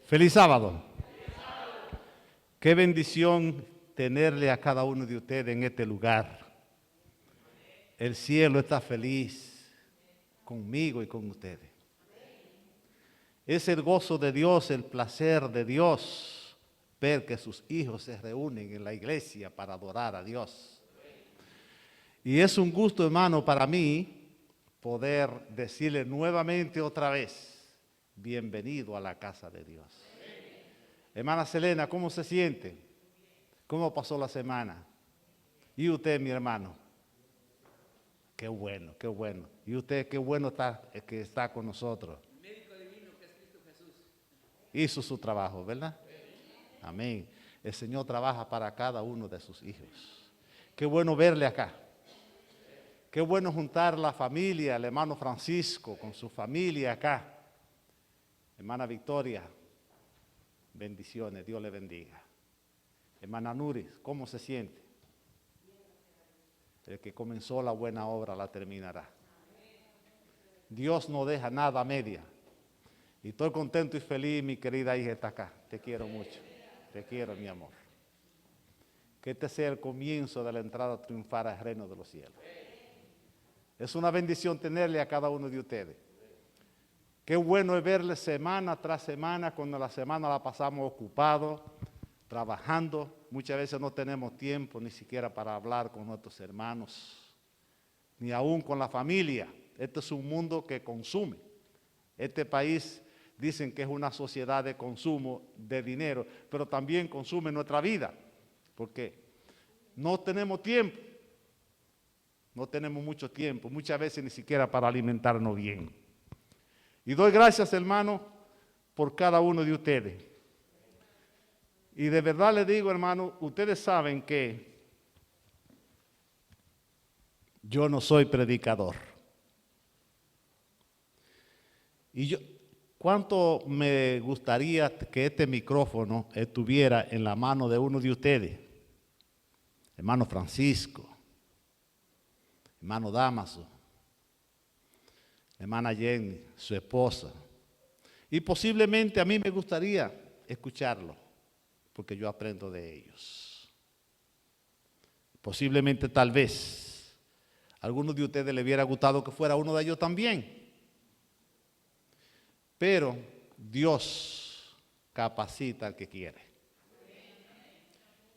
Feliz sábado. Qué bendición tenerle a cada uno de ustedes en este lugar. El cielo está feliz conmigo y con ustedes. Es el gozo de Dios, el placer de Dios, ver que sus hijos se reúnen en la iglesia para adorar a Dios. Y es un gusto, hermano, para mí poder decirle nuevamente otra vez, bienvenido a la casa de Dios. Hermana Selena, ¿cómo se siente? ¿Cómo pasó la semana? ¿Y usted, mi hermano? Qué bueno, qué bueno. ¿Y usted qué bueno está que está con nosotros? Médico divino que es Cristo Jesús. Hizo su trabajo, ¿verdad? Amén. El Señor trabaja para cada uno de sus hijos. Qué bueno verle acá. Qué bueno juntar la familia, el hermano Francisco con su familia acá. Hermana Victoria, bendiciones, Dios le bendiga. Hermana Nuris, ¿cómo se siente? El que comenzó la buena obra la terminará. Dios no deja nada a media. Y estoy contento y feliz, mi querida hija está acá. Te quiero mucho. Te quiero, mi amor. Que este sea el comienzo de la entrada triunfal al reino de los cielos. Es una bendición tenerle a cada uno de ustedes. Qué bueno es verle semana tras semana, cuando la semana la pasamos ocupados, trabajando. Muchas veces no tenemos tiempo ni siquiera para hablar con nuestros hermanos, ni aún con la familia. Este es un mundo que consume. Este país dicen que es una sociedad de consumo de dinero, pero también consume nuestra vida, porque no tenemos tiempo. No tenemos mucho tiempo, muchas veces ni siquiera para alimentarnos bien. Y doy gracias, hermano, por cada uno de ustedes. Y de verdad les digo, hermano, ustedes saben que yo no soy predicador. Y ¿cuánto me gustaría que este micrófono estuviera en la mano de uno de ustedes? Hermano Francisco, hermano Damaso, hermana Jenny, su esposa. Y posiblemente a mí me gustaría escucharlo, porque yo aprendo de ellos. Posiblemente, tal vez, a algunos de ustedes les hubiera gustado que fuera uno de ellos también. Pero Dios capacita al que quiere.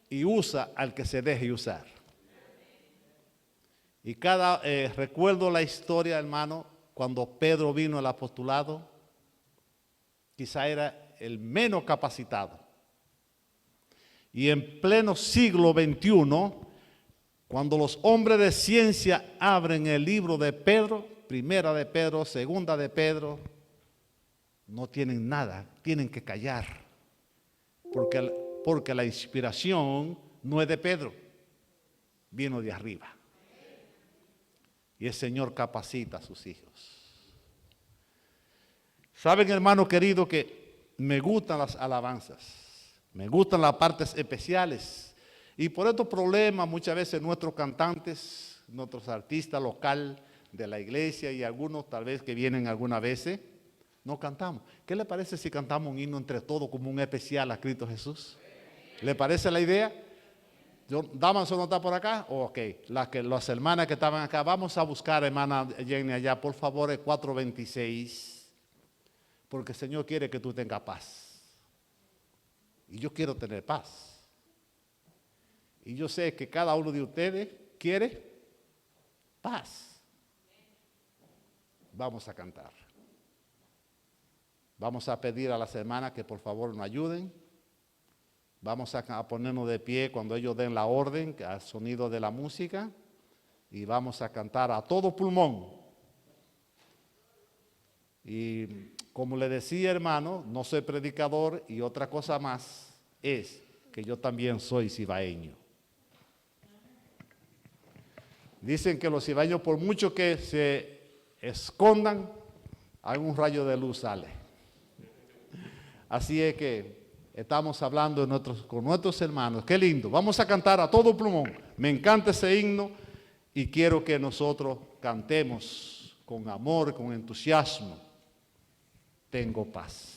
Y usa al que se deje usar. Y recuerdo la historia, hermano, cuando Pedro vino al apostolado, quizá era el menos capacitado. Y en pleno siglo XXI, cuando los hombres de ciencia abren el libro de Pedro, primera de Pedro, segunda de Pedro, no tienen nada, tienen que callar. Porque la inspiración no es de Pedro, vino de arriba. Y el Señor capacita a sus hijos. Saben, hermano querido, que me gustan las alabanzas, me gustan las partes especiales. Y por estos problemas muchas veces nuestros cantantes, nuestros artistas locales de la iglesia y algunos tal vez que vienen algunas veces, no cantamos. ¿Qué le parece si cantamos un himno entre todos como un especial a Cristo Jesús? ¿Le parece la idea? ¿Damaso no está por acá? Ok, las hermanas que estaban acá, vamos a buscar, hermana Jenny, allá, por favor, el 426, porque el Señor quiere que tú tengas paz. Y yo quiero tener paz. Y yo sé que cada uno de ustedes quiere paz. Vamos a cantar. Vamos a pedir a las hermanas que por favor nos ayuden. Vamos a ponernos de pie cuando ellos den la orden al sonido de la música y vamos a cantar a todo pulmón. Y como le decía, hermano, no soy predicador y otra cosa más es que yo también soy cibaeño. Dicen que los cibaeños, por mucho que se escondan, algún rayo de luz sale. Así es que estamos hablando con nuestros hermanos. Qué lindo. Vamos a cantar a todo pulmón. Me encanta ese himno y quiero que nosotros cantemos con amor, con entusiasmo. Tengo paz.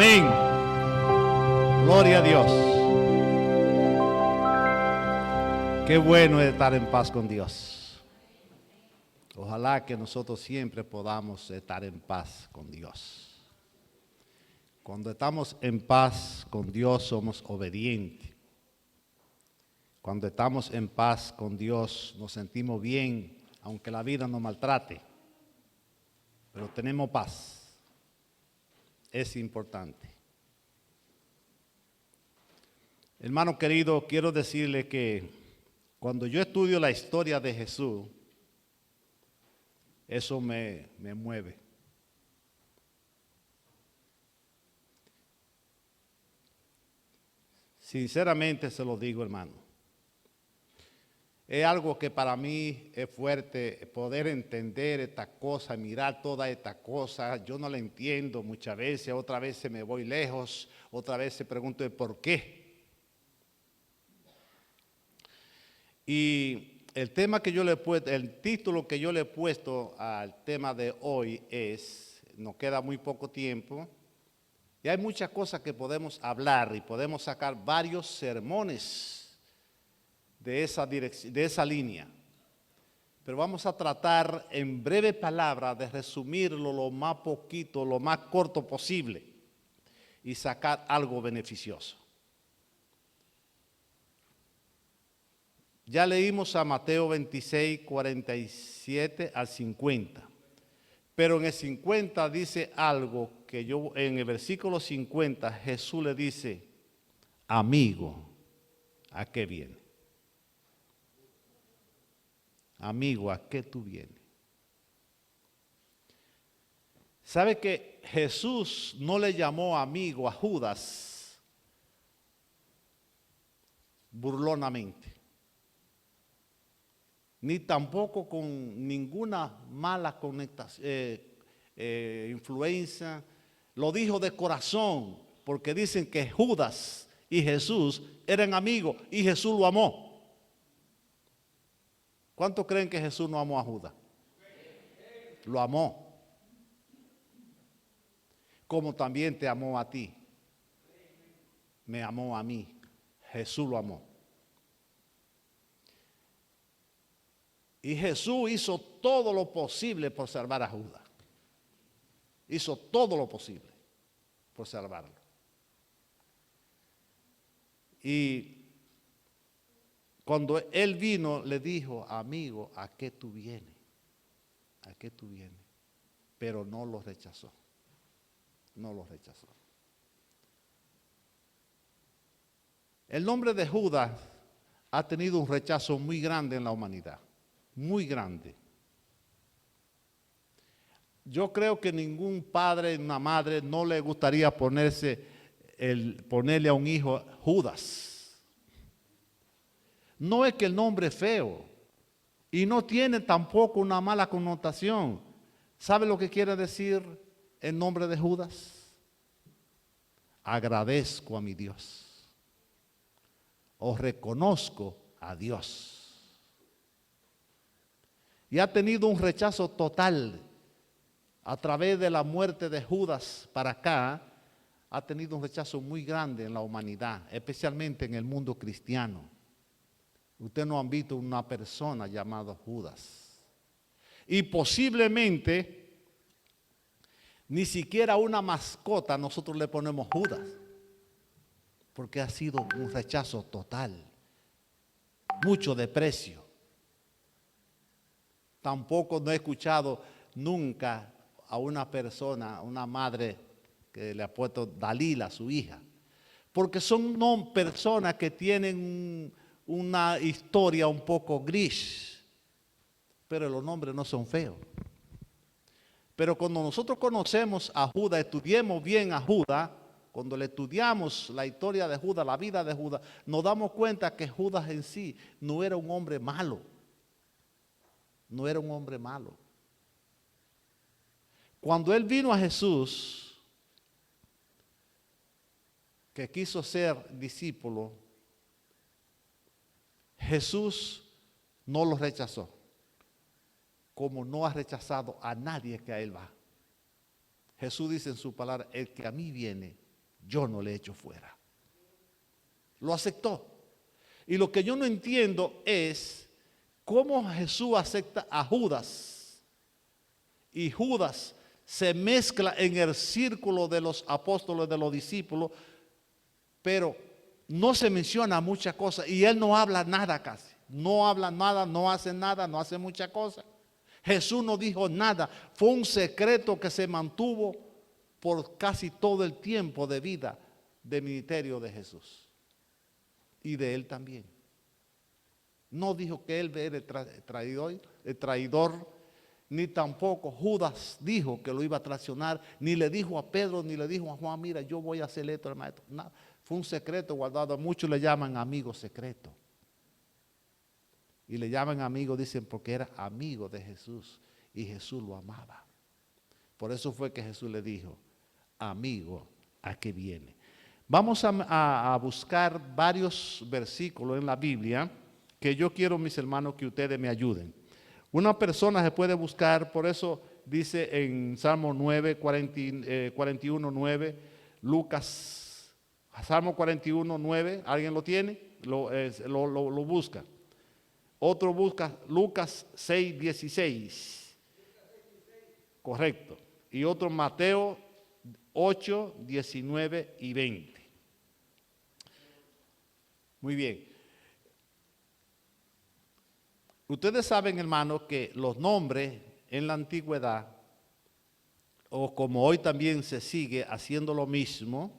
Amén. Gloria a Dios. Qué bueno es estar en paz con Dios. Ojalá que nosotros siempre podamos estar en paz con Dios. Cuando estamos en paz con Dios somos obedientes. Cuando estamos en paz con Dios nos sentimos bien, aunque la vida nos maltrate. Pero tenemos paz. Es importante. Hermano querido, quiero decirle que cuando yo estudio la historia de Jesús, eso me mueve. Sinceramente se lo digo, hermano. Es algo que para mí es fuerte poder entender esta cosa, mirar toda esta cosa. Yo no la entiendo muchas veces, otras veces me voy lejos, otras veces pregunto por qué. Y el tema que yo le he puesto, el título que yo le he puesto al tema de hoy es, nos queda muy poco tiempo, y hay muchas cosas que podemos hablar y podemos sacar varios sermones de esa línea. Pero vamos a tratar en breve palabra de resumirlo lo más poquito, lo más corto posible y sacar algo beneficioso. Ya leímos a Mateo 26, 47 al 50. Pero en el 50 dice algo que en el versículo 50 Jesús le dice, amigo, ¿a qué viene? Amigo, ¿a qué tú vienes? ¿Sabe que Jesús no le llamó amigo a Judas burlonamente? Ni tampoco con ninguna mala influencia. Lo dijo de corazón, porque dicen que Judas y Jesús eran amigos y Jesús lo amó. ¿Cuántos creen que Jesús no amó a Judas? Lo amó. Como también te amó a ti. Me amó a mí. Jesús lo amó. Y Jesús hizo todo lo posible por salvar a Judas. Hizo todo lo posible por salvarlo. Y cuando él vino, le dijo, amigo, ¿a qué tú vienes? ¿A qué tú vienes? Pero no lo rechazó. No lo rechazó. El nombre de Judas ha tenido un rechazo muy grande en la humanidad. Muy grande. Yo creo que ningún padre, una madre, no le gustaría ponerle a un hijo Judas. No es que el nombre es feo y no tiene tampoco una mala connotación. ¿Sabe lo que quiere decir el nombre de Judas? Agradezco a mi Dios. O reconozco a Dios. Y ha tenido un rechazo total. A través de la muerte de Judas para acá, ha tenido un rechazo muy grande en la humanidad, especialmente en el mundo cristiano. Ustedes no han visto una persona llamada Judas. Y posiblemente, ni siquiera una mascota nosotros le ponemos Judas, porque ha sido un rechazo total, mucho desprecio. Tampoco no he escuchado nunca a una persona, una madre que le ha puesto Dalila a su hija, porque son personas que tienen una historia un poco gris, pero los nombres no son feos. Pero cuando nosotros conocemos a Judas, estudiemos bien a Judas, cuando le estudiamos la historia de Judas, la vida de Judas, nos damos cuenta que Judas en sí no era un hombre malo. No era un hombre malo. Cuando él vino a Jesús, que quiso ser discípulo, Jesús no lo rechazó, como no ha rechazado a nadie que a él va. Jesús dice en su palabra, el que a mí viene, yo no le echo fuera. Lo aceptó. Y lo que yo no entiendo es cómo Jesús acepta a Judas y Judas se mezcla en el círculo de los apóstoles, de los discípulos, pero no se menciona muchas cosas y él no habla nada casi. No habla nada, no hace muchas cosas. Jesús no dijo nada. Fue un secreto que se mantuvo por casi todo el tiempo de vida de ministerio de Jesús. Y de él también. No dijo que él era el traidor, ni tampoco Judas dijo que lo iba a traicionar, ni le dijo a Pedro, ni le dijo a Juan, mira, yo voy a hacer esto al maestro. Nada. Fue un secreto guardado. Muchos le llaman amigo secreto. Y le llaman amigo, dicen, porque era amigo de Jesús y Jesús lo amaba. Por eso fue que Jesús le dijo, amigo, ¿a qué viene? Vamos a buscar varios versículos en la Biblia que yo quiero, mis hermanos, que ustedes me ayuden. Una persona se puede buscar, por eso dice en Salmo 9, 41, 9, Lucas, Salmo 41, 9, ¿alguien lo tiene? Lo busca. Otro busca Lucas 6, 16. Correcto. Y otro Mateo 8, 19 y 20. Muy bien. Ustedes saben, hermanos, que los nombres en la antigüedad, o como hoy también se sigue haciendo lo mismo,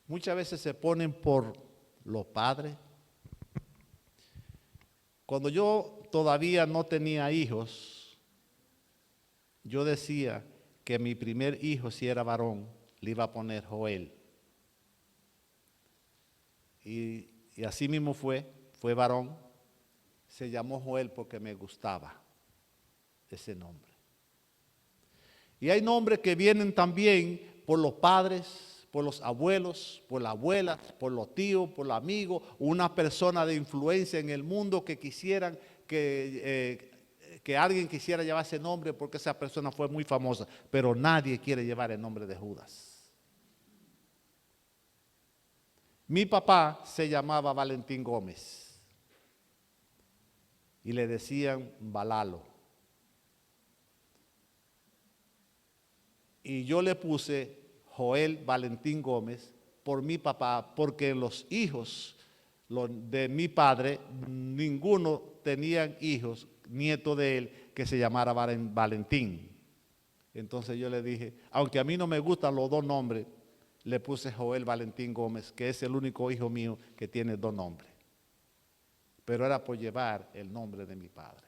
muchas veces se ponen por los padres. Cuando yo todavía no tenía hijos, yo decía que mi primer hijo, si era varón, le iba a poner Joel. Y así mismo fue varón. Se llamó Joel porque me gustaba ese nombre. Y hay nombres que vienen también por los padres, por los abuelos, por las abuelas, por los tíos, por los amigos, una persona de influencia en el mundo que quisieran que alguien quisiera llevar ese nombre porque esa persona fue muy famosa, pero nadie quiere llevar el nombre de Judas. Mi papá se llamaba Valentín Gómez y le decían Balalo. Y yo le puse Joel Valentín Gómez por mi papá, porque los hijos de mi padre, ninguno tenían hijos, nieto de él, que se llamara Valentín. Entonces yo le dije, aunque a mí no me gustan los dos nombres, le puse Joel Valentín Gómez, que es el único hijo mío que tiene dos nombres. Pero era por llevar el nombre de mi padre.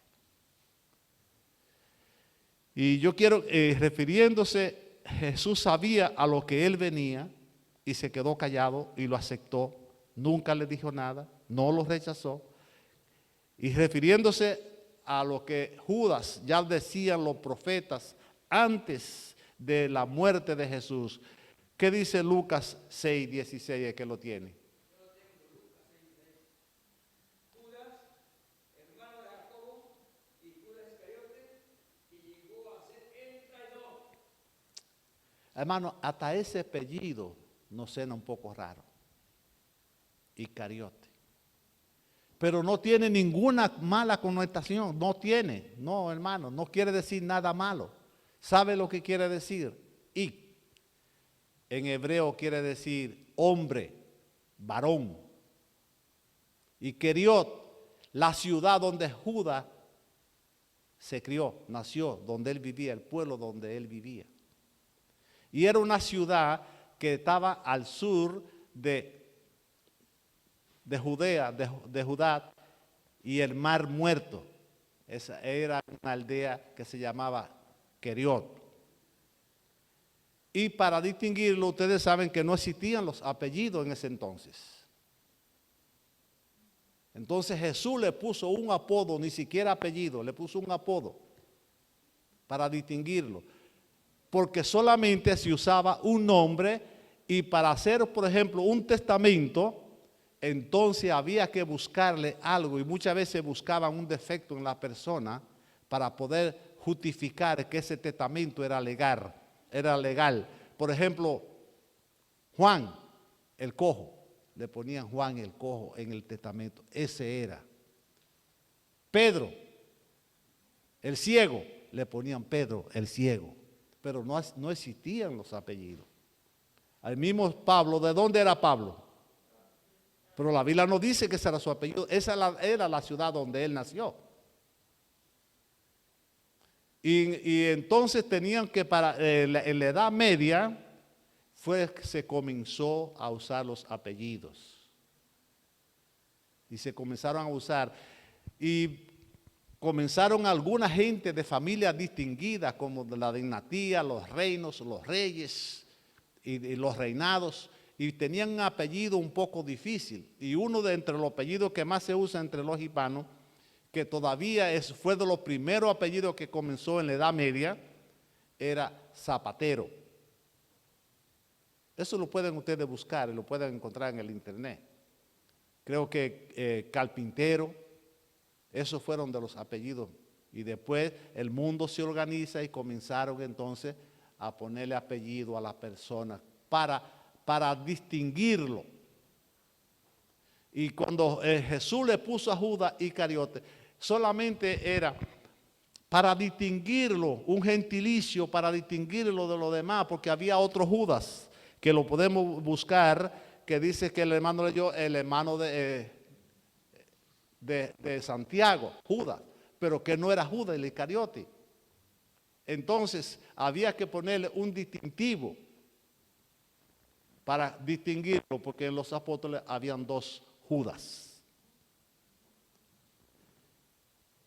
Y yo quiero, refiriéndose, Jesús sabía a lo que él venía y se quedó callado y lo aceptó. Nunca le dijo nada, no lo rechazó. Y refiriéndose a lo que Judas ya decían los profetas antes de la muerte de Jesús. ¿Qué dice Lucas 6:16, el que lo tiene? Judas, hermano de Jacobo, y Judas Iscariote, y llegó a ser el traidor. Hermano, hasta ese apellido nos suena un poco raro. Iscariote. Pero no tiene ninguna mala connotación, no tiene, no hermano, no quiere decir nada malo. ¿Sabe lo que quiere decir? Y en hebreo quiere decir hombre, varón. Y Queriot, la ciudad donde Judas se crió, nació, donde él vivía, el pueblo donde él vivía. Y era una ciudad que estaba al sur de Judea, de Judá y el Mar Muerto. Esa era una aldea que se llamaba Queriot. Y para distinguirlo, ustedes saben que no existían los apellidos en ese entonces. Entonces Jesús le puso un apodo, ni siquiera apellido, le puso un apodo para distinguirlo. Porque solamente se usaba un nombre y para hacer, por ejemplo, un testamento, entonces había que buscarle algo y muchas veces buscaban un defecto en la persona para poder justificar que ese testamento era legal. Por ejemplo, Juan el cojo, le ponían Juan el cojo en el testamento, ese era. Pedro el ciego, le ponían Pedro el ciego, pero no existían los apellidos. Al mismo Pablo, ¿de dónde era Pablo? Pero la Biblia no dice que ese era su apellido, esa era la ciudad donde él nació. Y entonces tenían que, en la Edad Media, se comenzó a usar los apellidos. Y se comenzaron a usar. Y comenzaron alguna gente de familias distinguidas, como la dinastía, los reinos, los reyes y los reinados. Y tenían un apellido un poco difícil. Y uno de entre los apellidos que más se usa entre los hispanos, que todavía fue de los primeros apellidos que comenzó en la Edad Media, era Zapatero. Eso lo pueden ustedes buscar y lo pueden encontrar en el internet. Creo que Carpintero, esos fueron de los apellidos. Y después el mundo se organiza y comenzaron entonces a ponerle apellido a las personas para distinguirlo. Y cuando Jesús le puso a Judas Iscariote, solamente era para distinguirlo, un gentilicio para distinguirlo de los demás, porque había otro Judas, que lo podemos buscar, que dice que el hermano de Santiago, Judas, pero que no era Judas el Iscariote. Entonces había que ponerle un distintivo para distinguirlo, porque en los apóstoles habían dos Judas.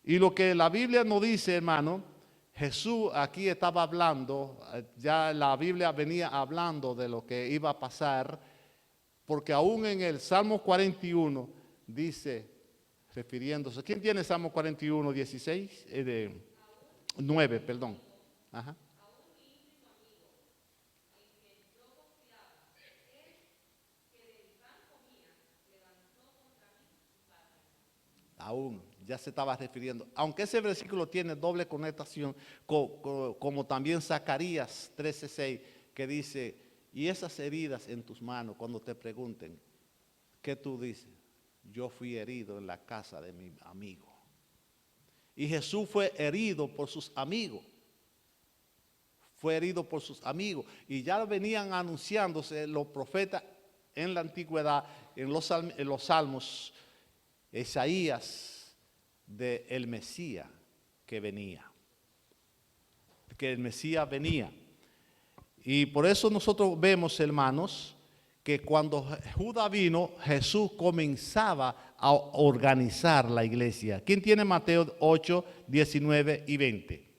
Y lo que la Biblia nos dice, hermano, Jesús aquí estaba hablando, ya la Biblia venía hablando de lo que iba a pasar, porque aún en el Salmo 41 dice, refiriéndose, ¿quién tiene Salmo 41, 16? 9, perdón. Ajá. Aún, ya se estaba refiriendo. Aunque ese versículo tiene doble connotación, como también Zacarías 13:6, que dice, y esas heridas en tus manos, cuando te pregunten, ¿qué tú dices? Yo fui herido en la casa de mi amigo. Y Jesús fue herido por sus amigos. Fue herido por sus amigos. Y ya venían anunciándose los profetas en la antigüedad, en los salmos, Isaías, del Mesías que venía. Que el Mesías venía. Y por eso nosotros vemos, hermanos, que cuando Judas vino, Jesús comenzaba a organizar la iglesia. ¿Quién tiene Mateo 8, 19 y 20?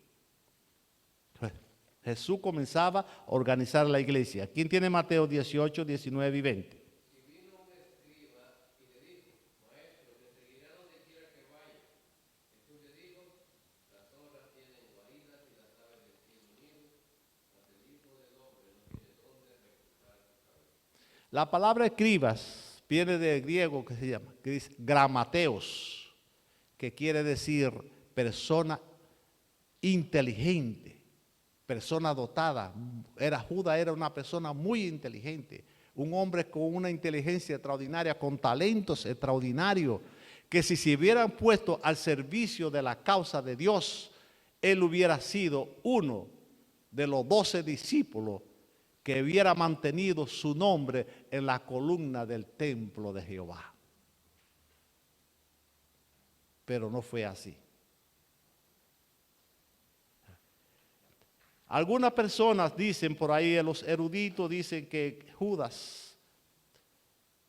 Jesús comenzaba a organizar la iglesia. ¿Quién tiene Mateo 18, 19 y 20? La palabra escribas viene del griego que se llama, que dice gramateos, que quiere decir persona inteligente, persona dotada. Judas era una persona muy inteligente, un hombre con una inteligencia extraordinaria, con talentos extraordinarios, que si se hubieran puesto al servicio de la causa de Dios, él hubiera sido uno de los 12 discípulos que hubiera mantenido su nombre en la columna del templo de Jehová. Pero no fue así. Algunas personas dicen por ahí, los eruditos dicen que Judas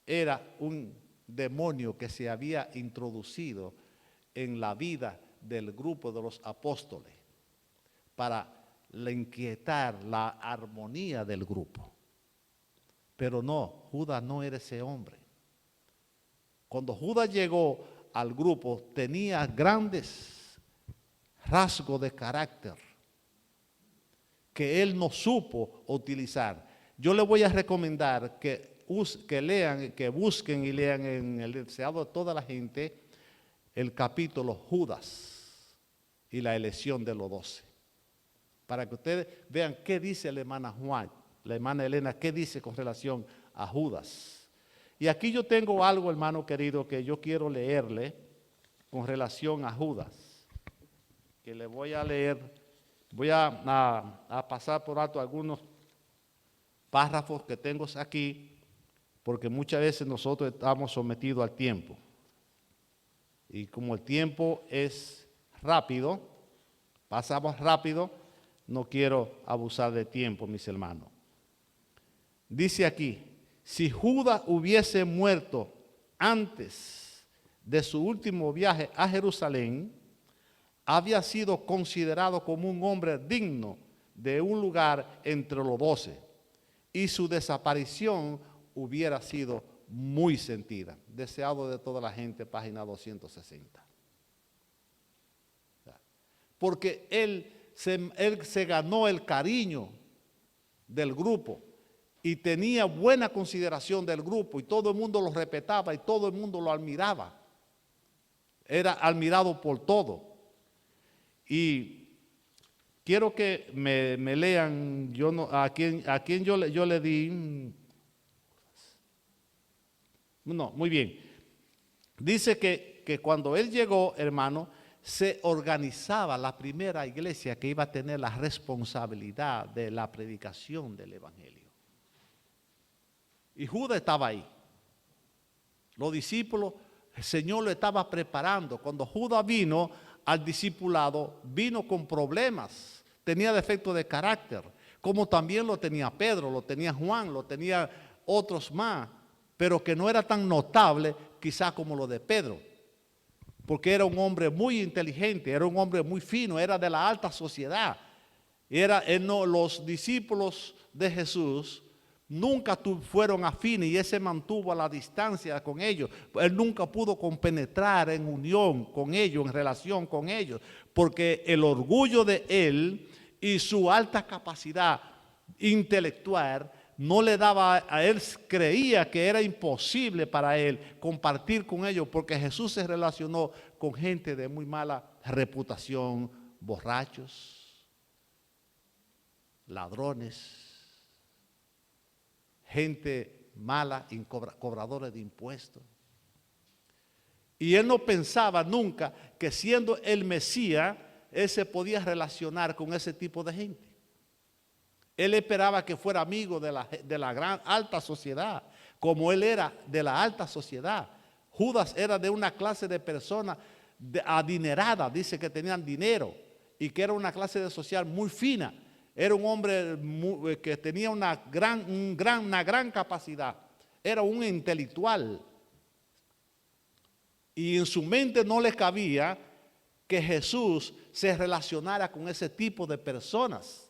era un demonio que se había introducido en la vida del grupo de los apóstoles para inquietar la armonía del grupo. Pero no, Judas no era ese hombre. Cuando Judas llegó al grupo, tenía grandes rasgos de carácter que él no supo utilizar. Yo le voy a recomendar que lean, que busquen y lean en el deseado de toda la gente el capítulo Judas y la elección de los 12. Para que ustedes vean qué dice la hermana Juan, la hermana Elena, qué dice con relación a Judas. Y aquí yo tengo algo, hermano querido, que yo quiero leerle con relación a Judas, que le voy a leer, voy a pasar por alto algunos párrafos que tengo aquí, porque muchas veces nosotros estamos sometidos al tiempo. Y como el tiempo es rápido, pasamos rápido, no quiero abusar de tiempo, mis hermanos. Dice aquí, si Judas hubiese muerto antes de su último viaje a Jerusalén, había sido considerado como un hombre digno de un lugar entre los 12, y su desaparición hubiera sido muy sentida. Deseado de toda la gente, página 260. Porque él se ganó el cariño del grupo y tenía buena consideración del grupo y todo el mundo lo respetaba y todo el mundo lo admiraba. Era admirado por todo. Y quiero que me lean a quien yo le di. No, muy bien. Dice que cuando él llegó, hermano, se organizaba la primera iglesia que iba a tener la responsabilidad de la predicación del evangelio. Y Judas estaba ahí. Los discípulos, el Señor lo estaba preparando. Cuando Judas vino al discipulado, vino con problemas, tenía defectos de carácter, como también lo tenía Pedro, lo tenía Juan, lo tenía otros más, pero que no era tan notable quizá como lo de Pedro, porque era un hombre muy inteligente, era un hombre muy fino, era de la alta sociedad. Los discípulos de Jesús nunca fueron afines y él se mantuvo a la distancia con ellos. Él nunca pudo compenetrar en unión con ellos, en relación con ellos, porque el orgullo de él y su alta capacidad intelectual no le daba a él, creía que era imposible para él compartir con ellos, porque Jesús se relacionó con gente de muy mala reputación, borrachos, ladrones, gente mala, cobradores de impuestos. Y él no pensaba nunca que siendo el Mesías, él se podía relacionar con ese tipo de gente. Él esperaba que fuera amigo de la gran alta sociedad, como él era de la alta sociedad. Judas era de una clase de personas adinerada, dice que tenían dinero y que era una clase social muy fina. Era un hombre que tenía una gran capacidad. Era un intelectual. Y en su mente no le cabía que Jesús se relacionara con ese tipo de personas.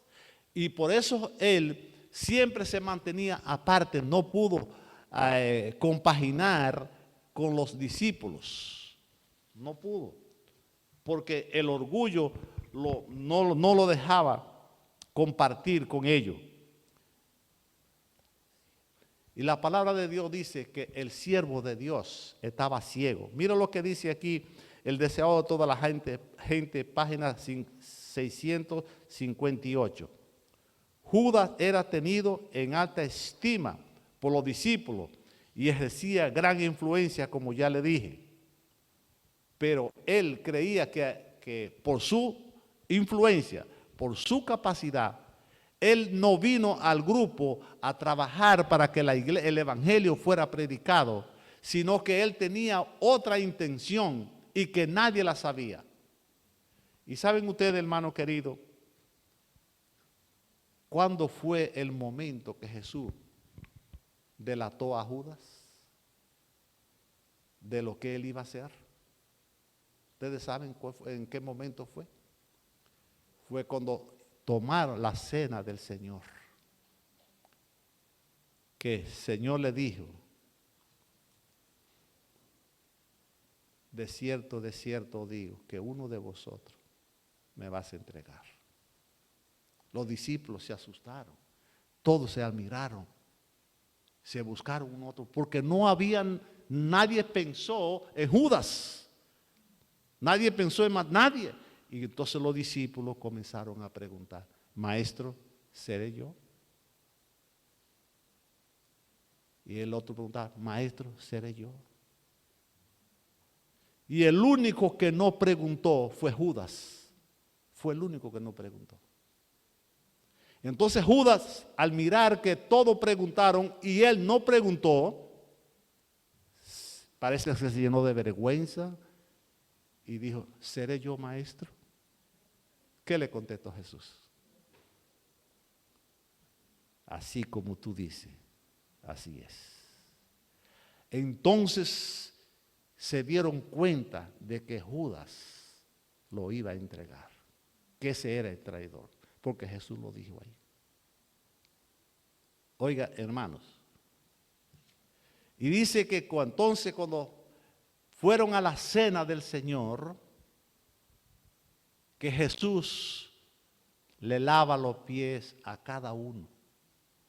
Y por eso él siempre se mantenía aparte, no pudo compaginar con los discípulos. No pudo. Porque el orgullo no lo dejaba compartir con ellos. Y la palabra de Dios dice que el siervo de Dios estaba ciego. Mira lo que dice aquí el deseado de toda la gente, página 658. Judas era tenido en alta estima por los discípulos y ejercía gran influencia, como ya le dije. Pero él creía que por su influencia, por su capacidad, él no vino al grupo a trabajar para que el evangelio fuera predicado, sino que él tenía otra intención y que nadie la sabía. Y saben ustedes, hermano querido, ¿cuándo fue el momento que Jesús delató a Judas de lo que él iba a hacer? ¿Ustedes saben en qué momento fue? Fue cuando tomaron la cena del Señor. Que el Señor le dijo: de cierto os digo, que uno de vosotros me vas a entregar. Los discípulos se asustaron, todos se admiraron, se buscaron un otro, porque nadie pensó en Judas, nadie pensó en más, nadie. Y entonces los discípulos comenzaron a preguntar: Maestro, ¿seré yo? Y el otro preguntaba: Maestro, ¿seré yo? Y el único que no preguntó fue Judas. Fue el único que no preguntó. Entonces Judas, al mirar que todos preguntaron y él no preguntó, parece que se llenó de vergüenza y dijo: ¿seré yo, maestro? ¿Qué le contestó Jesús? Así como tú dices, así es. Entonces se dieron cuenta de que Judas lo iba a entregar, que ese era el traidor, porque Jesús lo dijo ahí. Oiga, hermanos, y dice que entonces cuando fueron a la cena del Señor, que Jesús le lava los pies a cada uno.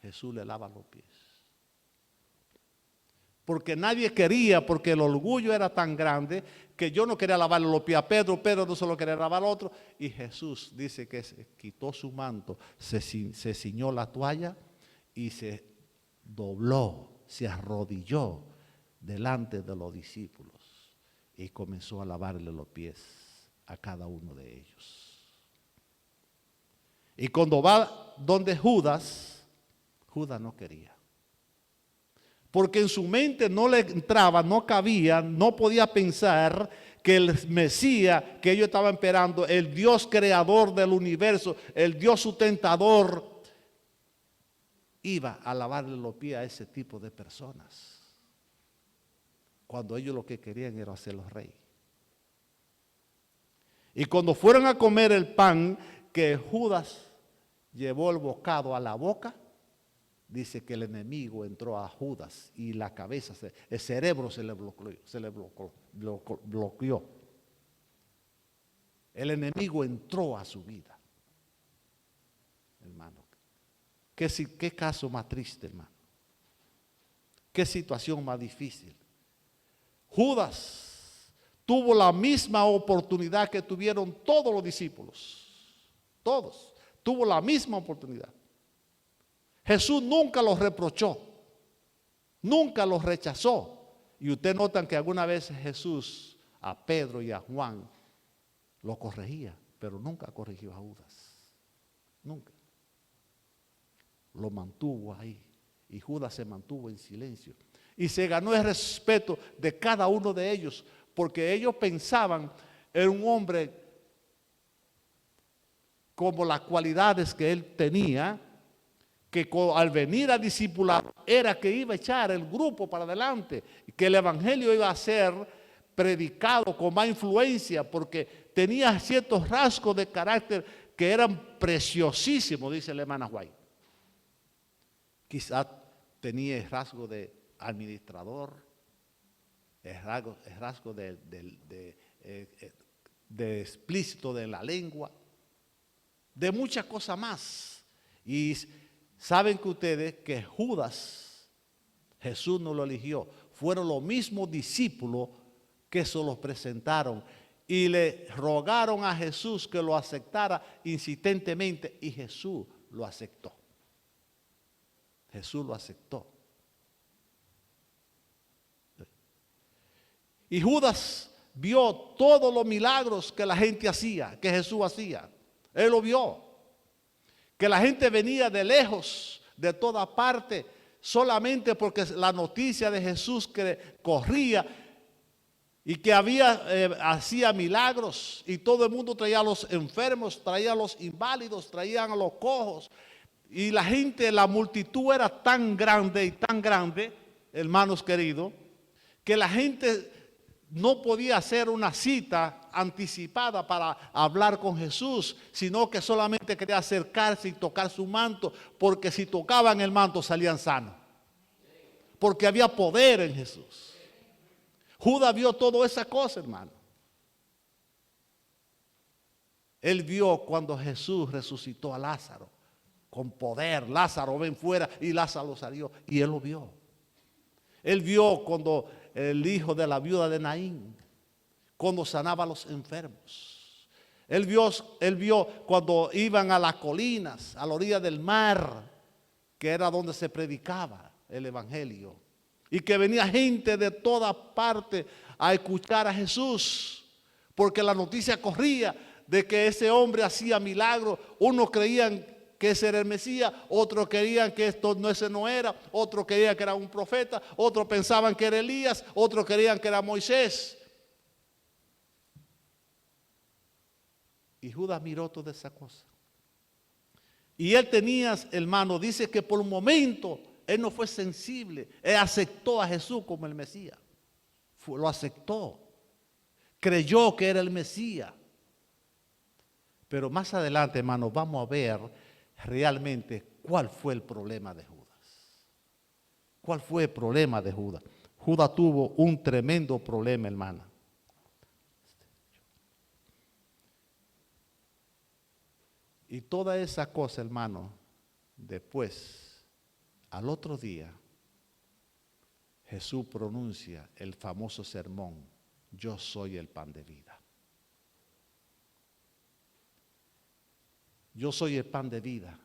Jesús le lava los pies. Porque nadie quería, porque el orgullo era tan grande que yo no quería lavarle los pies a Pedro, Pedro no se lo quería lavar al otro. Y Jesús dice que se quitó su manto, se ciñó la toalla y se dobló, se arrodilló delante de los discípulos y comenzó a lavarle los pies a cada uno de ellos. Y cuando va donde Judas, Judas no quería. Porque en su mente no le entraba, no cabía, no podía pensar que el Mesías que ellos estaban esperando, el Dios creador del universo, el Dios sustentador, iba a lavarle los pies a ese tipo de personas, cuando ellos lo que querían era hacerlos rey. Y cuando fueron a comer el pan que Judas llevó el bocado a la boca, dice que el enemigo entró a Judas y la cabeza, el cerebro se le bloqueó. El enemigo entró a su vida. Hermano, qué caso más triste, hermano. Qué situación más difícil. Judas tuvo la misma oportunidad que tuvieron todos los discípulos. Todos. Tuvo la misma oportunidad. Jesús nunca los reprochó. Nunca los rechazó. Y ustedes notan que alguna vez Jesús a Pedro y a Juan lo corregía, pero nunca corrigió a Judas. Nunca. Lo mantuvo ahí. Y Judas se mantuvo en silencio. Y se ganó el respeto de cada uno de ellos, porque ellos pensaban en un hombre como las cualidades que él tenía, que al venir a discipular era que iba a echar el grupo para adelante, que el evangelio iba a ser predicado con más influencia, porque tenía ciertos rasgos de carácter que eran preciosísimos, dice la hermana White. Quizás tenía el rasgo de administrador, el rasgo de explícito de la lengua, de muchas cosas más. Y saben que ustedes que Judas, Jesús no lo eligió, fueron los mismos discípulos que se los presentaron y le rogaron a Jesús que lo aceptara insistentemente, y Jesús lo aceptó. Jesús lo aceptó. Y Judas vio todos los milagros que la gente hacía, que Jesús hacía. Él lo vio. Que la gente venía de lejos, de toda parte, solamente porque la noticia de Jesús que corría y que hacía milagros, y todo el mundo traía a los enfermos, traía a los inválidos, traían a los cojos. Y la gente, la multitud era tan grande, hermanos queridos, que la gente no podía hacer una cita anticipada para hablar con Jesús, sino que solamente quería acercarse y tocar su manto, porque si tocaban el manto salían sanos, porque había poder en Jesús. Judas vio toda esa cosa, hermano. Él vio cuando Jesús resucitó a Lázaro con poder. Lázaro, ven fuera, y Lázaro salió, y él lo vio. Él vio cuando el hijo de la viuda de Naín, cuando sanaba a los enfermos. Él vio cuando iban a las colinas, a la orilla del mar, que era donde se predicaba el evangelio. Y que venía gente de toda parte a escuchar a Jesús, porque la noticia corría de que ese hombre hacía milagros. Unos creían que ese era el Mesías, otros creían que ese no era, otros creían que era un profeta, otros pensaban que era Elías, otros creían que era Moisés. Y Judas miró toda esa cosa. Y él tenía, hermano, dice que por un momento él no fue sensible, él aceptó a Jesús como el Mesías, lo aceptó, creyó que era el Mesías. Pero más adelante, hermano, vamos a ver realmente cuál fue el problema de Judas. ¿Cuál fue el problema de Judas? Judas tuvo un tremendo problema, hermana. Y toda esa cosa, hermano, después, al otro día, Jesús pronuncia el famoso sermón: yo soy el pan de vida. Yo soy el pan de vida.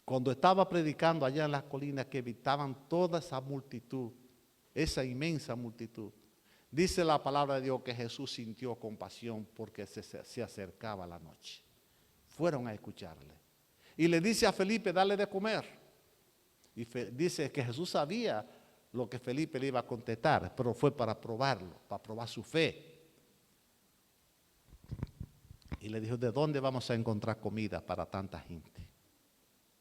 Cuando estaba predicando allá en las colinas que habitaban toda esa multitud, esa inmensa multitud, dice la palabra de Dios que Jesús sintió compasión porque se acercaba la noche. Fueron a escucharle. Y le dice a Felipe, dale de comer. Y dice que Jesús sabía lo que Felipe le iba a contestar, pero fue para probarlo, para probar su fe. Y le dijo, ¿de dónde vamos a encontrar comida para tanta gente?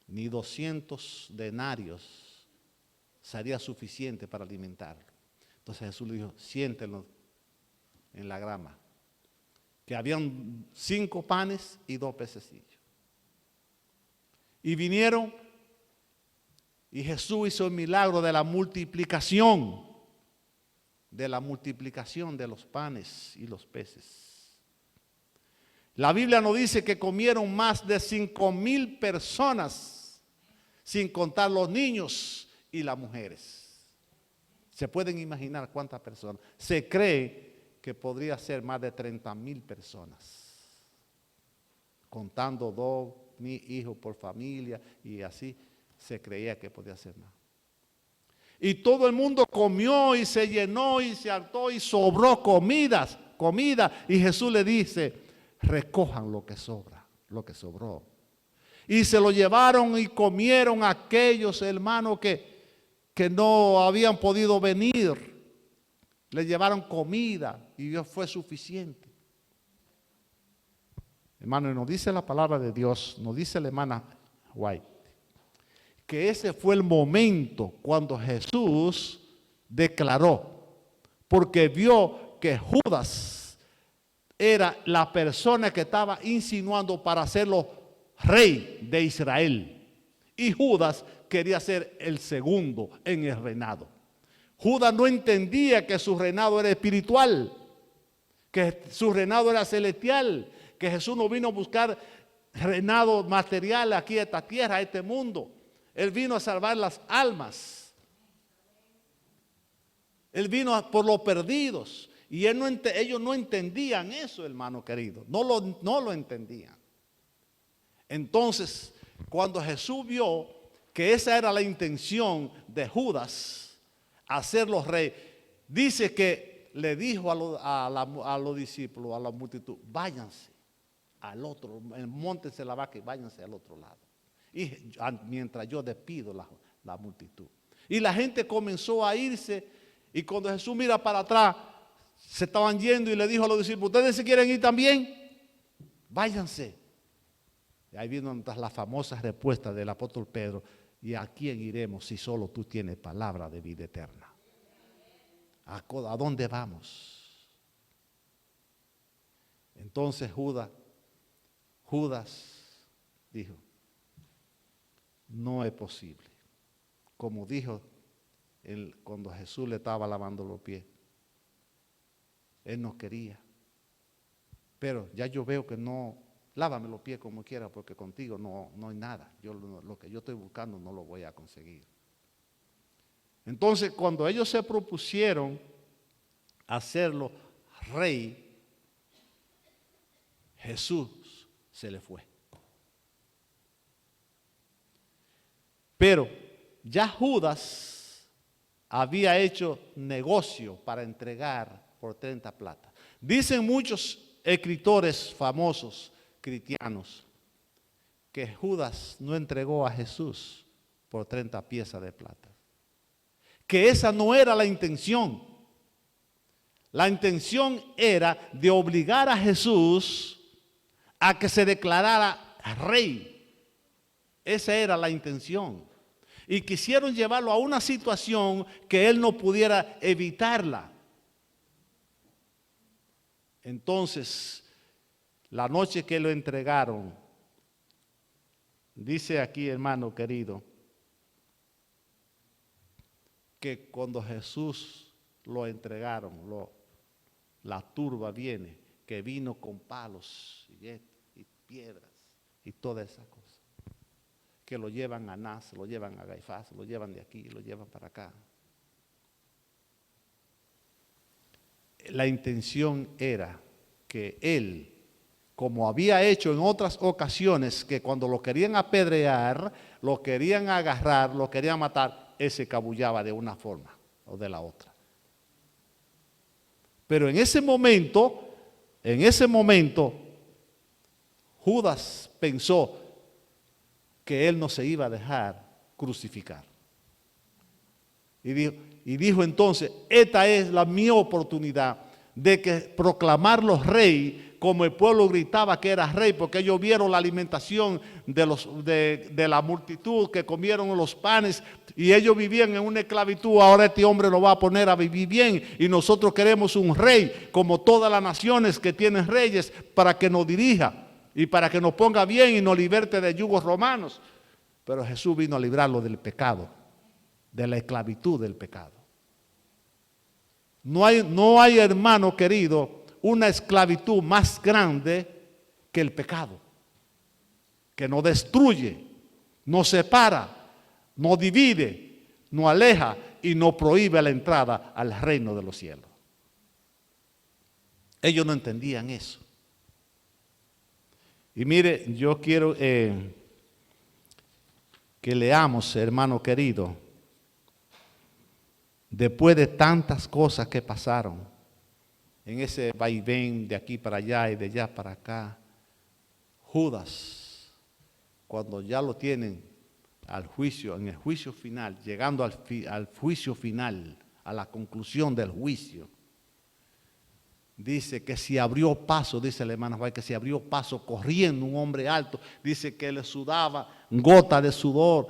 ni 200 denarios sería suficiente para alimentarlo. Entonces Jesús le dijo, siéntenlo en la grama. Que habían 5 panes y 2 pececillos. Y vinieron y Jesús hizo el milagro de la multiplicación de los panes y los peces. La Biblia nos dice que comieron más de 5,000 personas, sin contar los niños y las mujeres. ¿Se pueden imaginar cuántas personas? Se cree que podría ser más de 30,000 personas, contando 2 hijos por familia, y así se creía que podía ser más. Y todo el mundo comió y se llenó y se hartó y sobró comida. Y Jesús le dice, recojan lo que sobra, lo que sobró. Y se lo llevaron y comieron aquellos hermanos que no habían podido venir. Le llevaron comida y Dios fue suficiente. Hermano, nos dice la palabra de Dios, nos dice la hermana White, que ese fue el momento cuando Jesús declaró, porque vio que Judas era la persona que estaba insinuando para hacerlo rey de Israel. Y Judas quería ser el segundo en el reinado. Judas no entendía que su reinado era espiritual, que su reinado era celestial, que Jesús no vino a buscar reinado material aquí a esta tierra, a este mundo. Él vino a salvar las almas. Él vino por los perdidos. Y ellos no entendían eso, hermano querido. No lo entendían. Entonces, cuando Jesús vio que esa era la intención de Judas, hacerlo rey, dice que le dijo a los discípulos, a la multitud, váyanse al otro, móntense la vaca y váyanse al otro lado. Y mientras yo despido la multitud. Y la gente comenzó a irse, y cuando Jesús mira para atrás, se estaban yendo y le dijo a los discípulos, ¿ustedes se quieren ir también? Váyanse. Y ahí vino la famosa respuesta del apóstol Pedro, ¿y a quién iremos si solo tú tienes palabra de vida eterna? ¿A dónde vamos? Entonces Judas dijo, no es posible. Como dijo cuando Jesús le estaba lavando los pies. Él no quería. Pero ya yo veo que no, lávame los pies como quiera, porque contigo no hay nada. Lo que yo estoy buscando no lo voy a conseguir. Entonces, cuando ellos se propusieron hacerlo rey, Jesús se le fue. Pero ya Judas había hecho negocio para entregar por 30 plata. Dicen muchos escritores famosos cristianos que Judas no entregó a Jesús por 30 piezas de plata. Que esa no era la intención. La intención era de obligar a Jesús a que se declarara rey. Esa era la intención. Y quisieron llevarlo a una situación que él no pudiera evitarla. Entonces, la noche que lo entregaron, dice aquí, hermano querido, que cuando Jesús lo entregaron, la turba viene, que vino con palos y piedras y todas esas cosas, que lo llevan a Anás, lo llevan a Caifás, lo llevan de aquí, lo llevan para acá. La intención era que él, como había hecho en otras ocasiones, que cuando lo querían apedrear, lo querían agarrar, lo querían matar, él se cabullaba de una forma o de la otra. Pero en ese momento, Judas pensó que él no se iba a dejar crucificar. Y dijo entonces, esta es mi oportunidad de proclamarlo rey como el pueblo gritaba que era rey, porque ellos vieron la alimentación de la multitud que comieron los panes y ellos vivían en una esclavitud. Ahora este hombre lo va a poner a vivir bien y nosotros queremos un rey como todas las naciones que tienen reyes para que nos dirija y para que nos ponga bien y nos liberte de yugos romanos. Pero Jesús vino a librarlo del pecado, de la esclavitud del pecado. No hay, hermano querido, una esclavitud más grande que el pecado, que nos destruye, nos separa, nos divide, nos aleja y nos prohíbe la entrada al reino de los cielos. Ellos no entendían eso. Y mire, yo quiero que leamos, hermano querido, después de tantas cosas que pasaron, en ese vaivén de aquí para allá y de allá para acá, Judas, cuando ya lo tienen al juicio, en el juicio final, llegando al juicio final, a la conclusión del juicio, dice que si abrió paso, dice el hermano Juan, que si abrió paso corriendo un hombre alto, dice que le sudaba gota de sudor,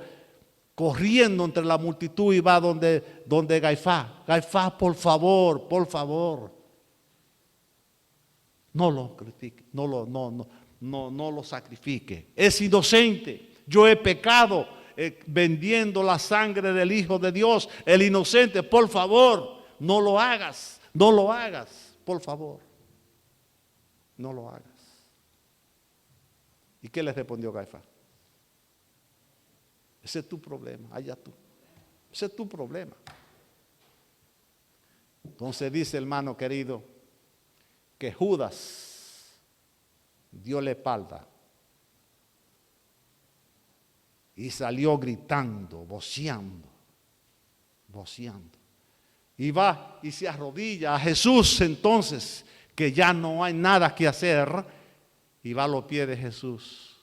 corriendo entre la multitud y va donde Caifás. Caifás, por favor, no lo critique, no lo sacrifique. Es inocente. Yo he pecado vendiendo la sangre del Hijo de Dios, el inocente. Por favor, no lo hagas, por favor, no lo hagas. ¿Y qué le respondió Caifás? Ese es tu problema, allá tú. Ese es tu problema. Entonces dice, hermano querido, que Judas dio la espalda y salió gritando, voceando. Y va y se arrodilla a Jesús entonces, que ya no hay nada que hacer, y va a los pies de Jesús.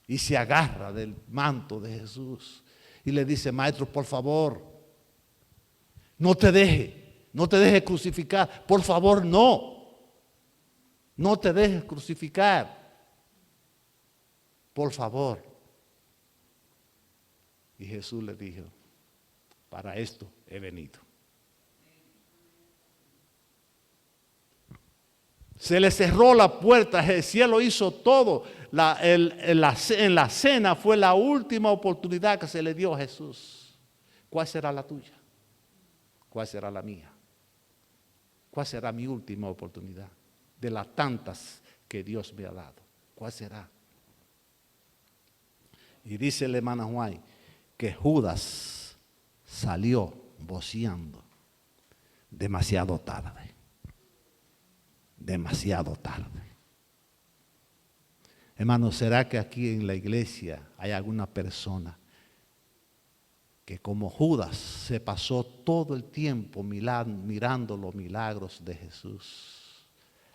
Y se agarra del manto de Jesús y le dice, maestro, por favor, no te dejes crucificar, por favor, no te dejes crucificar, por favor. Y Jesús le dijo, para esto he venido. Se le cerró la puerta, el cielo hizo todo. En la cena fue la última oportunidad que se le dio a Jesús. ¿Cuál será la tuya? ¿Cuál será la mía? ¿Cuál será mi última oportunidad? De las tantas que Dios me ha dado. ¿Cuál será? Y dice el hermano Juan que Judas salió voceando demasiado tarde. Demasiado tarde. Hermano, ¿será que aquí en la iglesia hay alguna persona que como Judas se pasó todo el tiempo mirando los milagros de Jesús,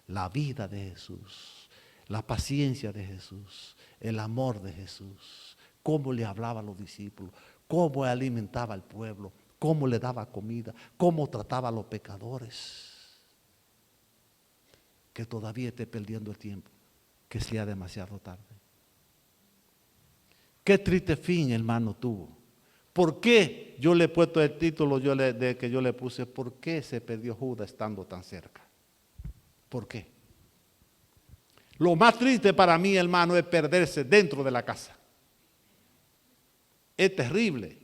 la vida de Jesús, la paciencia de Jesús, el amor de Jesús, cómo le hablaba a los discípulos, cómo alimentaba al pueblo, cómo le daba comida, cómo trataba a los pecadores? Que todavía esté perdiendo el tiempo, que sea demasiado tarde. Qué triste fin, hermano, tuvo. ¿Por qué yo le he puesto el título que yo le puse? ¿Por qué se perdió Judas estando tan cerca? ¿Por qué? Lo más triste para mí, hermano, es perderse dentro de la casa. Es terrible.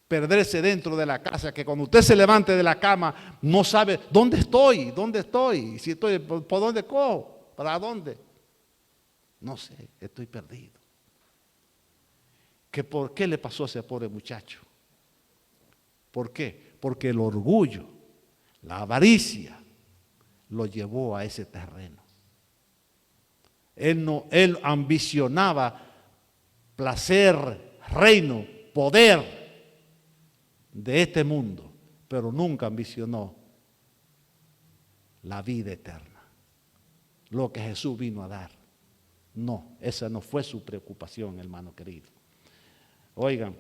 Perderse dentro de la casa, que cuando usted se levante de la cama no sabe dónde estoy, si estoy, por dónde cojo, para dónde, no sé, estoy perdido. ¿Por qué le pasó a ese pobre muchacho? ¿Por qué? Porque el orgullo, la avaricia lo llevó a ese terreno. Él ambicionaba placer, reino, poder de este mundo, pero nunca ambicionó la vida eterna, lo que Jesús vino a dar. No, esa no fue su preocupación, hermano querido. Oigan,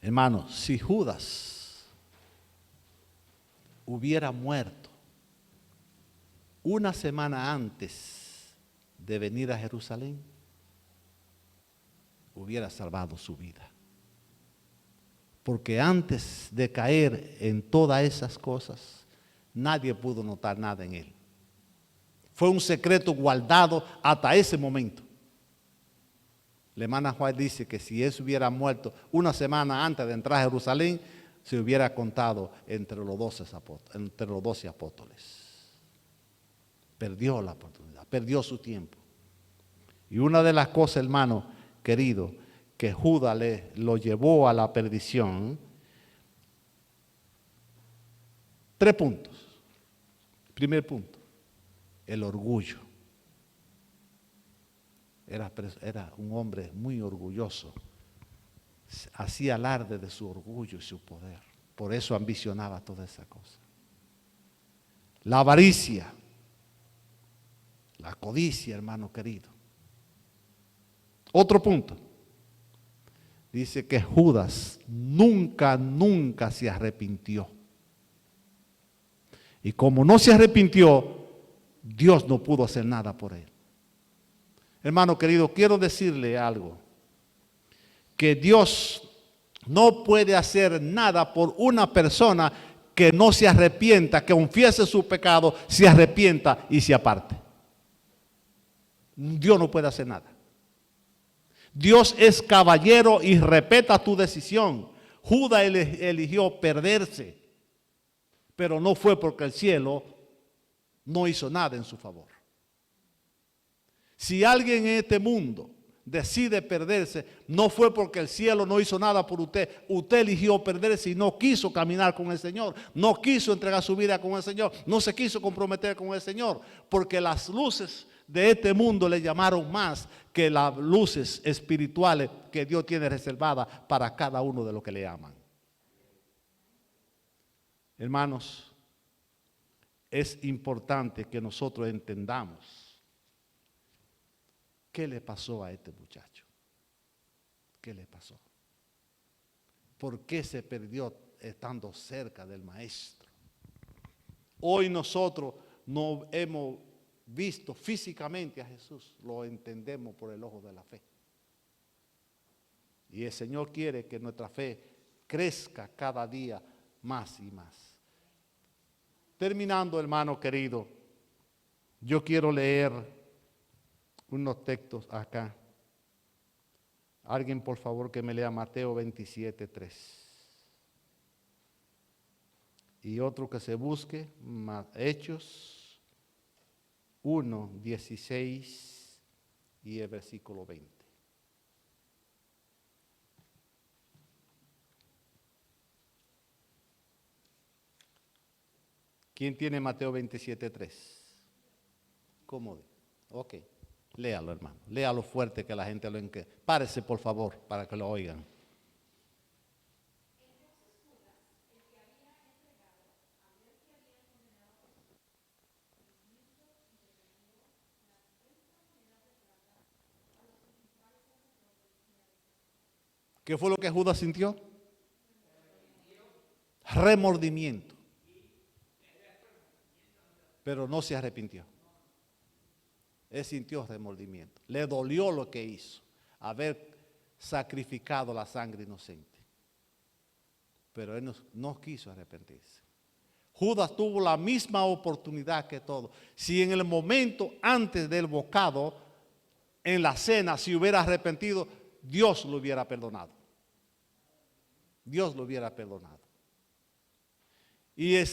Hermanos, si Judas hubiera muerto una semana antes de venir a Jerusalén, hubiera salvado su vida. Porque antes de caer en todas esas cosas, nadie pudo notar nada en él. Fue un secreto guardado hasta ese momento. La hermana Juan dice que si él hubiera muerto una semana antes de entrar a Jerusalén, se hubiera contado entre los 12 apóstoles. Perdió la oportunidad, perdió su tiempo. Y una de las cosas, hermano querido, que Judas lo llevó a la perdición, 3 puntos. Primer punto, el orgullo. Era un hombre muy orgulloso. Hacía alarde de su orgullo y su poder. Por eso ambicionaba toda esa cosa. La avaricia, la codicia, hermano querido. Otro punto. Dice que Judas nunca se arrepintió. Y como no se arrepintió, Dios no pudo hacer nada por él. Hermano querido, quiero decirle algo. Que Dios no puede hacer nada por una persona que no se arrepienta, que confiese su pecado, se arrepienta y se aparte. Dios no puede hacer nada. Dios es caballero y respeta tu decisión. Judas eligió perderse, pero no fue porque el cielo no hizo nada en su favor. Si alguien en este mundo decide perderse, no fue porque el cielo no hizo nada por usted. Usted eligió perderse y no quiso caminar con el Señor. No quiso entregar su vida con el Señor. No se quiso comprometer con el Señor. Porque las luces de este mundo le llamaron más que las luces espirituales que Dios tiene reservadas para cada uno de los que le aman. Hermanos, es importante que nosotros entendamos qué le pasó a este muchacho. ¿Qué le pasó? ¿Por qué se perdió estando cerca del maestro? Hoy nosotros no hemos visto físicamente a Jesús, lo entendemos por el ojo de la fe. Y el Señor quiere que nuestra fe crezca cada día más y más. Terminando, hermano querido, yo quiero leer unos textos acá. Alguien, por favor, que me lea Mateo 27:3. Y otro que se busque, Hechos 1:16 y el versículo 20. ¿Quién tiene Mateo 27:3? ¿Cómo? Ok. Léalo, hermano. Léalo fuerte que la gente lo entienda. Párese, por favor, para que lo oigan. ¿Qué fue lo que Judas sintió? Remordimiento. Pero no se arrepintió. Él sintió remordimiento. Le dolió lo que hizo, haber sacrificado la sangre inocente. Pero él no quiso arrepentirse. Judas tuvo la misma oportunidad que todos. Si en el momento antes del bocado, en la cena, se hubiera arrepentido, Dios lo hubiera perdonado. Dios lo hubiera perdonado. Y el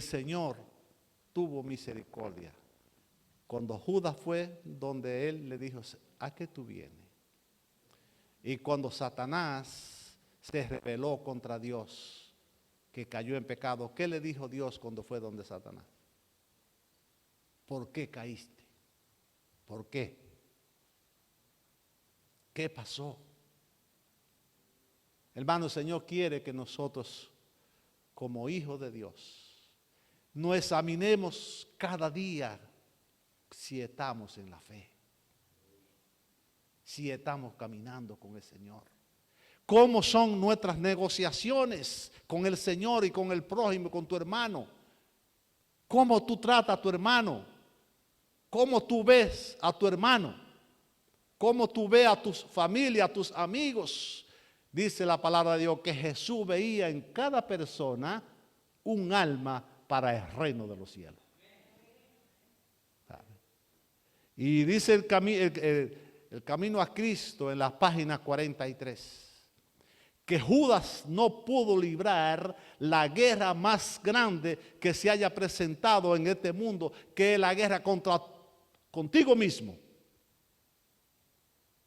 Señor tuvo misericordia. Cuando Judas fue donde él le dijo, ¿a qué tú vienes? Y cuando Satanás se rebeló contra Dios, que cayó en pecado, ¿qué le dijo Dios cuando fue donde Satanás? ¿Por qué caíste? ¿Por qué? ¿Qué pasó? Hermano, el Señor quiere que nosotros, como hijos de Dios, nos examinemos cada día si estamos en la fe. si estamos caminando con el Señor? ¿Cómo son nuestras negociaciones con el Señor y con el prójimo, con tu hermano? ¿Cómo tú tratas a tu hermano? ¿Cómo tú ves a tu hermano? ¿Cómo tú ves a tu familia, a tus amigos? Dice la palabra de Dios que Jesús veía en cada persona un alma para el reino de los cielos. ¿Sabe? Y dice el camino a Cristo en la página 43, que Judas no pudo librar la guerra más grande que se haya presentado en este mundo, que es la guerra contigo mismo.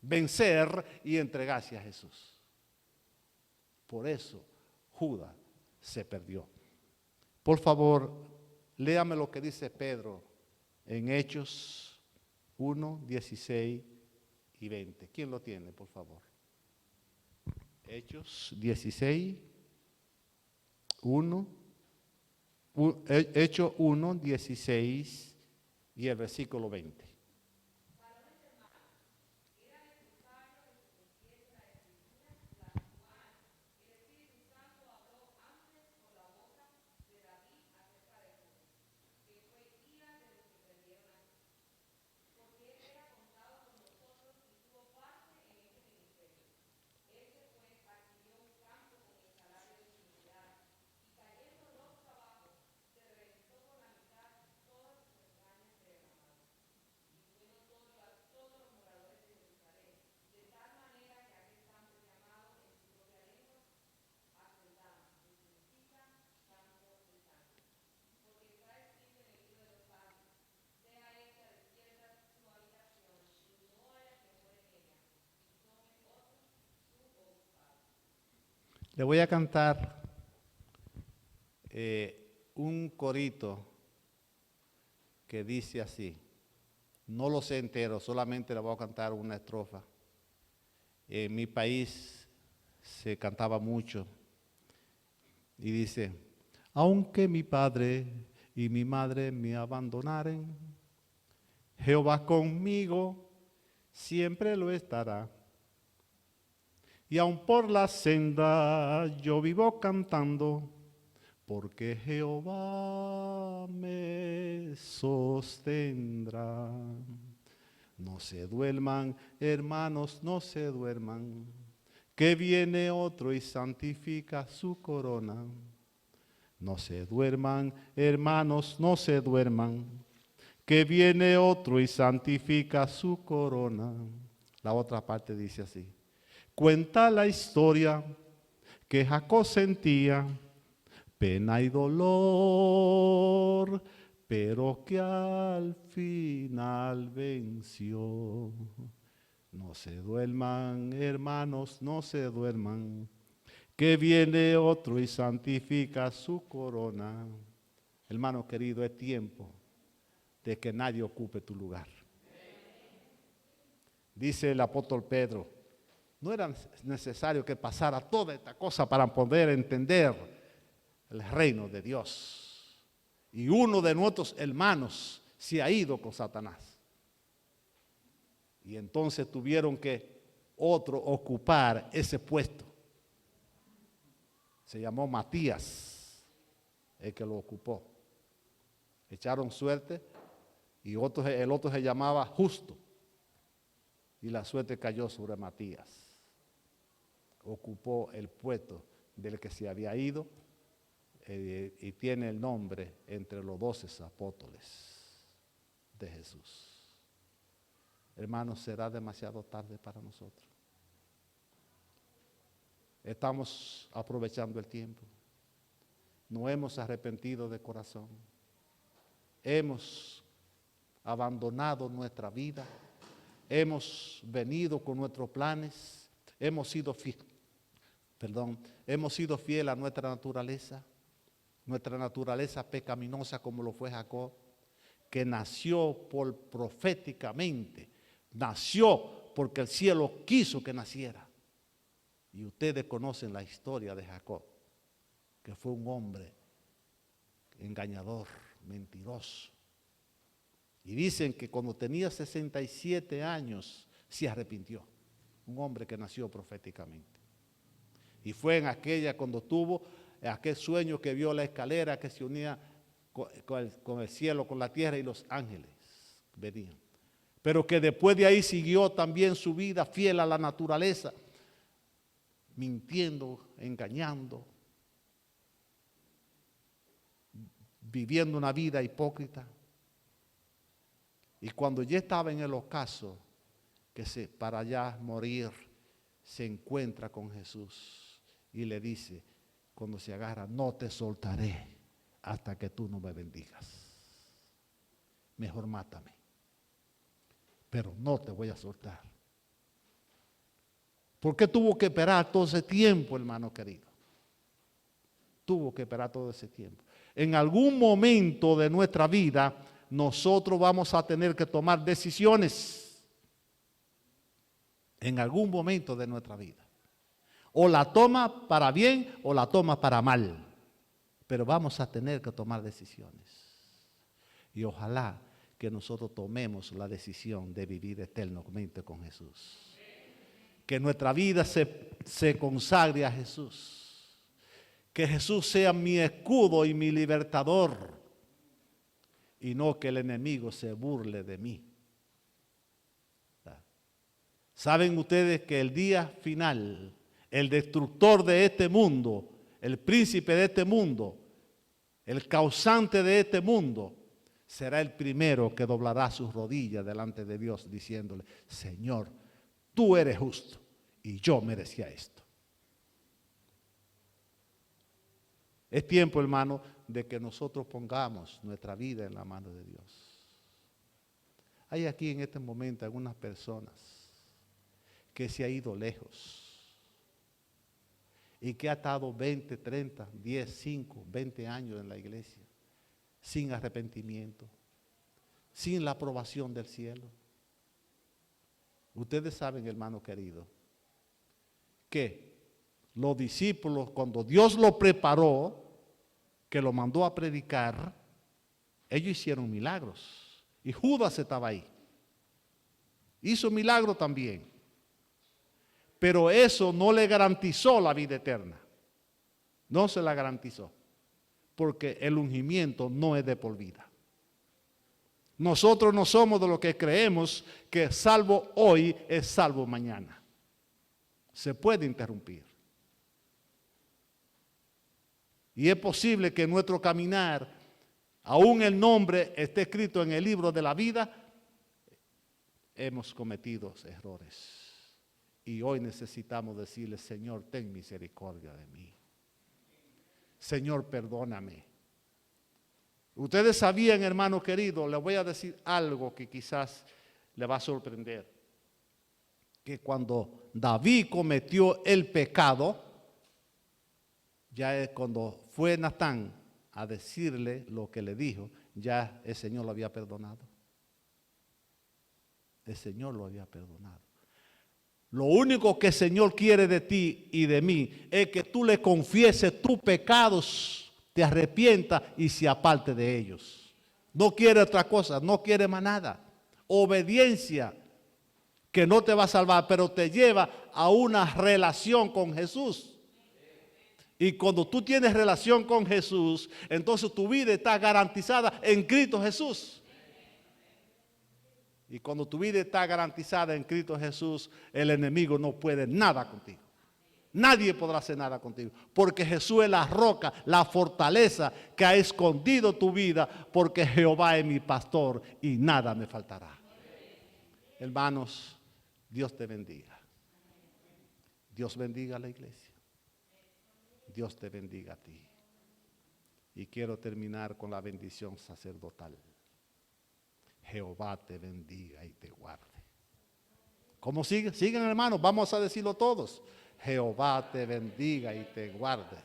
Vencer y entregarse a Jesús. Por eso Judas se perdió. Por favor, léame lo que dice Pedro en Hechos 1, 16 y 20. ¿Quién lo tiene, por favor? Hechos 16, 1, Hechos 1, 16 y el versículo 20. Le voy a cantar un corito que dice así. No lo sé entero, solamente le voy a cantar una estrofa. En mi país se cantaba mucho y dice: aunque mi padre y mi madre me abandonaren, Jehová conmigo siempre lo estará. Y aun por la senda yo vivo cantando, porque Jehová me sostendrá. No se duerman, hermanos, no se duerman, que viene otro y santifica su corona. No se duerman, hermanos, no se duerman, que viene otro y santifica su corona. La otra parte dice así. Cuenta la historia que Jacob sentía pena y dolor, pero que al final venció. No se duerman, hermanos, no se duerman, que viene otro y santifica su corona. Hermano querido, es tiempo de que nadie ocupe tu lugar. Dice el apóstol Pedro, no era necesario que pasara toda esta cosa para poder entender el reino de Dios. Y uno de nuestros hermanos se ha ido con Satanás. Y entonces tuvieron que otro ocupar ese puesto. Se llamó Matías, el que lo ocupó. Echaron suerte y el otro se llamaba Justo. Y la suerte cayó sobre Matías. Ocupó el puesto del que se había ido y tiene el nombre entre los 12 apóstoles de Jesús. Hermanos, será demasiado tarde para nosotros. Estamos aprovechando el tiempo. No hemos arrepentido de corazón. Hemos abandonado nuestra vida. Hemos venido con nuestros planes. Hemos sido fieles a nuestra naturaleza pecaminosa como lo fue Jacob, que nació proféticamente, nació porque el cielo quiso que naciera. Y ustedes conocen la historia de Jacob, que fue un hombre engañador, mentiroso. Y dicen que cuando tenía 67 años se arrepintió. un hombre que nació proféticamente. Y fue en aquella, cuando tuvo aquel sueño que vio la escalera que se unía con el cielo, con la tierra, y los ángeles venían. Pero que después de ahí siguió también su vida fiel a la naturaleza, mintiendo, engañando, viviendo una vida hipócrita. Y cuando ya estaba en el ocaso, para allá morir, se encuentra con Jesús y le dice, cuando se agarra, no te soltaré hasta que tú no me bendigas. Mejor mátame, pero no te voy a soltar. ¿Por qué tuvo que esperar todo ese tiempo, hermano querido? Tuvo que esperar todo ese tiempo. En algún momento de nuestra vida, nosotros vamos a tener que tomar decisiones. En algún momento de nuestra vida. O la toma para bien o la toma para mal. Pero vamos a tener que tomar decisiones. Y ojalá que nosotros tomemos la decisión de vivir eternamente con Jesús. Que nuestra vida se consagre a Jesús. Que Jesús sea mi escudo y mi libertador. Y no que el enemigo se burle de mí. ¿Saben ustedes que el día final, el destructor de este mundo, el príncipe de este mundo, el causante de este mundo, será el primero que doblará sus rodillas delante de Dios diciéndole, Señor, tú eres justo y yo merecía esto? Es tiempo, hermano, de que nosotros pongamos nuestra vida en la mano de Dios. Hay aquí en este momento algunas personas que se ha ido lejos y que ha estado 20, 30, 10, 5, 20 años en la iglesia sin arrepentimiento, sin la aprobación del cielo. Ustedes saben, hermano querido, que los discípulos, cuando Dios lo preparó, que lo mandó a predicar, ellos hicieron milagros. Y Judas estaba ahí. Hizo milagro también. Pero eso no le garantizó la vida eterna. No se la garantizó. Porque el ungimiento no es de por vida. Nosotros no somos de los que creemos que salvo hoy es salvo mañana. Se puede interrumpir. Y es posible que en nuestro caminar, aún el nombre esté escrito en el libro de la vida, hemos cometido errores. Y hoy necesitamos decirle, Señor, ten misericordia de mí. Señor, perdóname. Ustedes sabían, hermano querido, les voy a decir algo que quizás le va a sorprender. Que cuando David cometió el pecado, ya es cuando fue Natán a decirle lo que le dijo, ya el Señor lo había perdonado. El Señor lo había perdonado. Lo único que el Señor quiere de ti y de mí es que tú le confieses tus pecados, te arrepientas y se aparte de ellos. No quiere otra cosa, no quiere más nada. Obediencia que no te va a salvar, pero te lleva a una relación con Jesús. Y cuando tú tienes relación con Jesús, entonces tu vida está garantizada en Cristo Jesús. Y cuando tu vida está garantizada en Cristo Jesús, el enemigo no puede nada contigo. Nadie podrá hacer nada contigo. Porque Jesús es la roca, la fortaleza que ha escondido tu vida. Porque Jehová es mi pastor y nada me faltará. Hermanos, Dios te bendiga. Dios bendiga a la iglesia. Dios te bendiga a ti. Y quiero terminar con la bendición sacerdotal. Jehová te bendiga y te guarde. ¿Cómo sigue? Sigan, hermanos, vamos a decirlo todos. Jehová te bendiga y te guarde.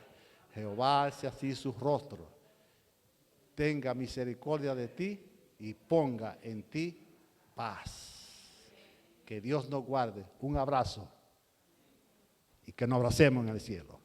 Jehová hace así su rostro. Tenga misericordia de ti y ponga en ti paz. Que Dios nos guarde. Un abrazo. Y que nos abracemos en el cielo.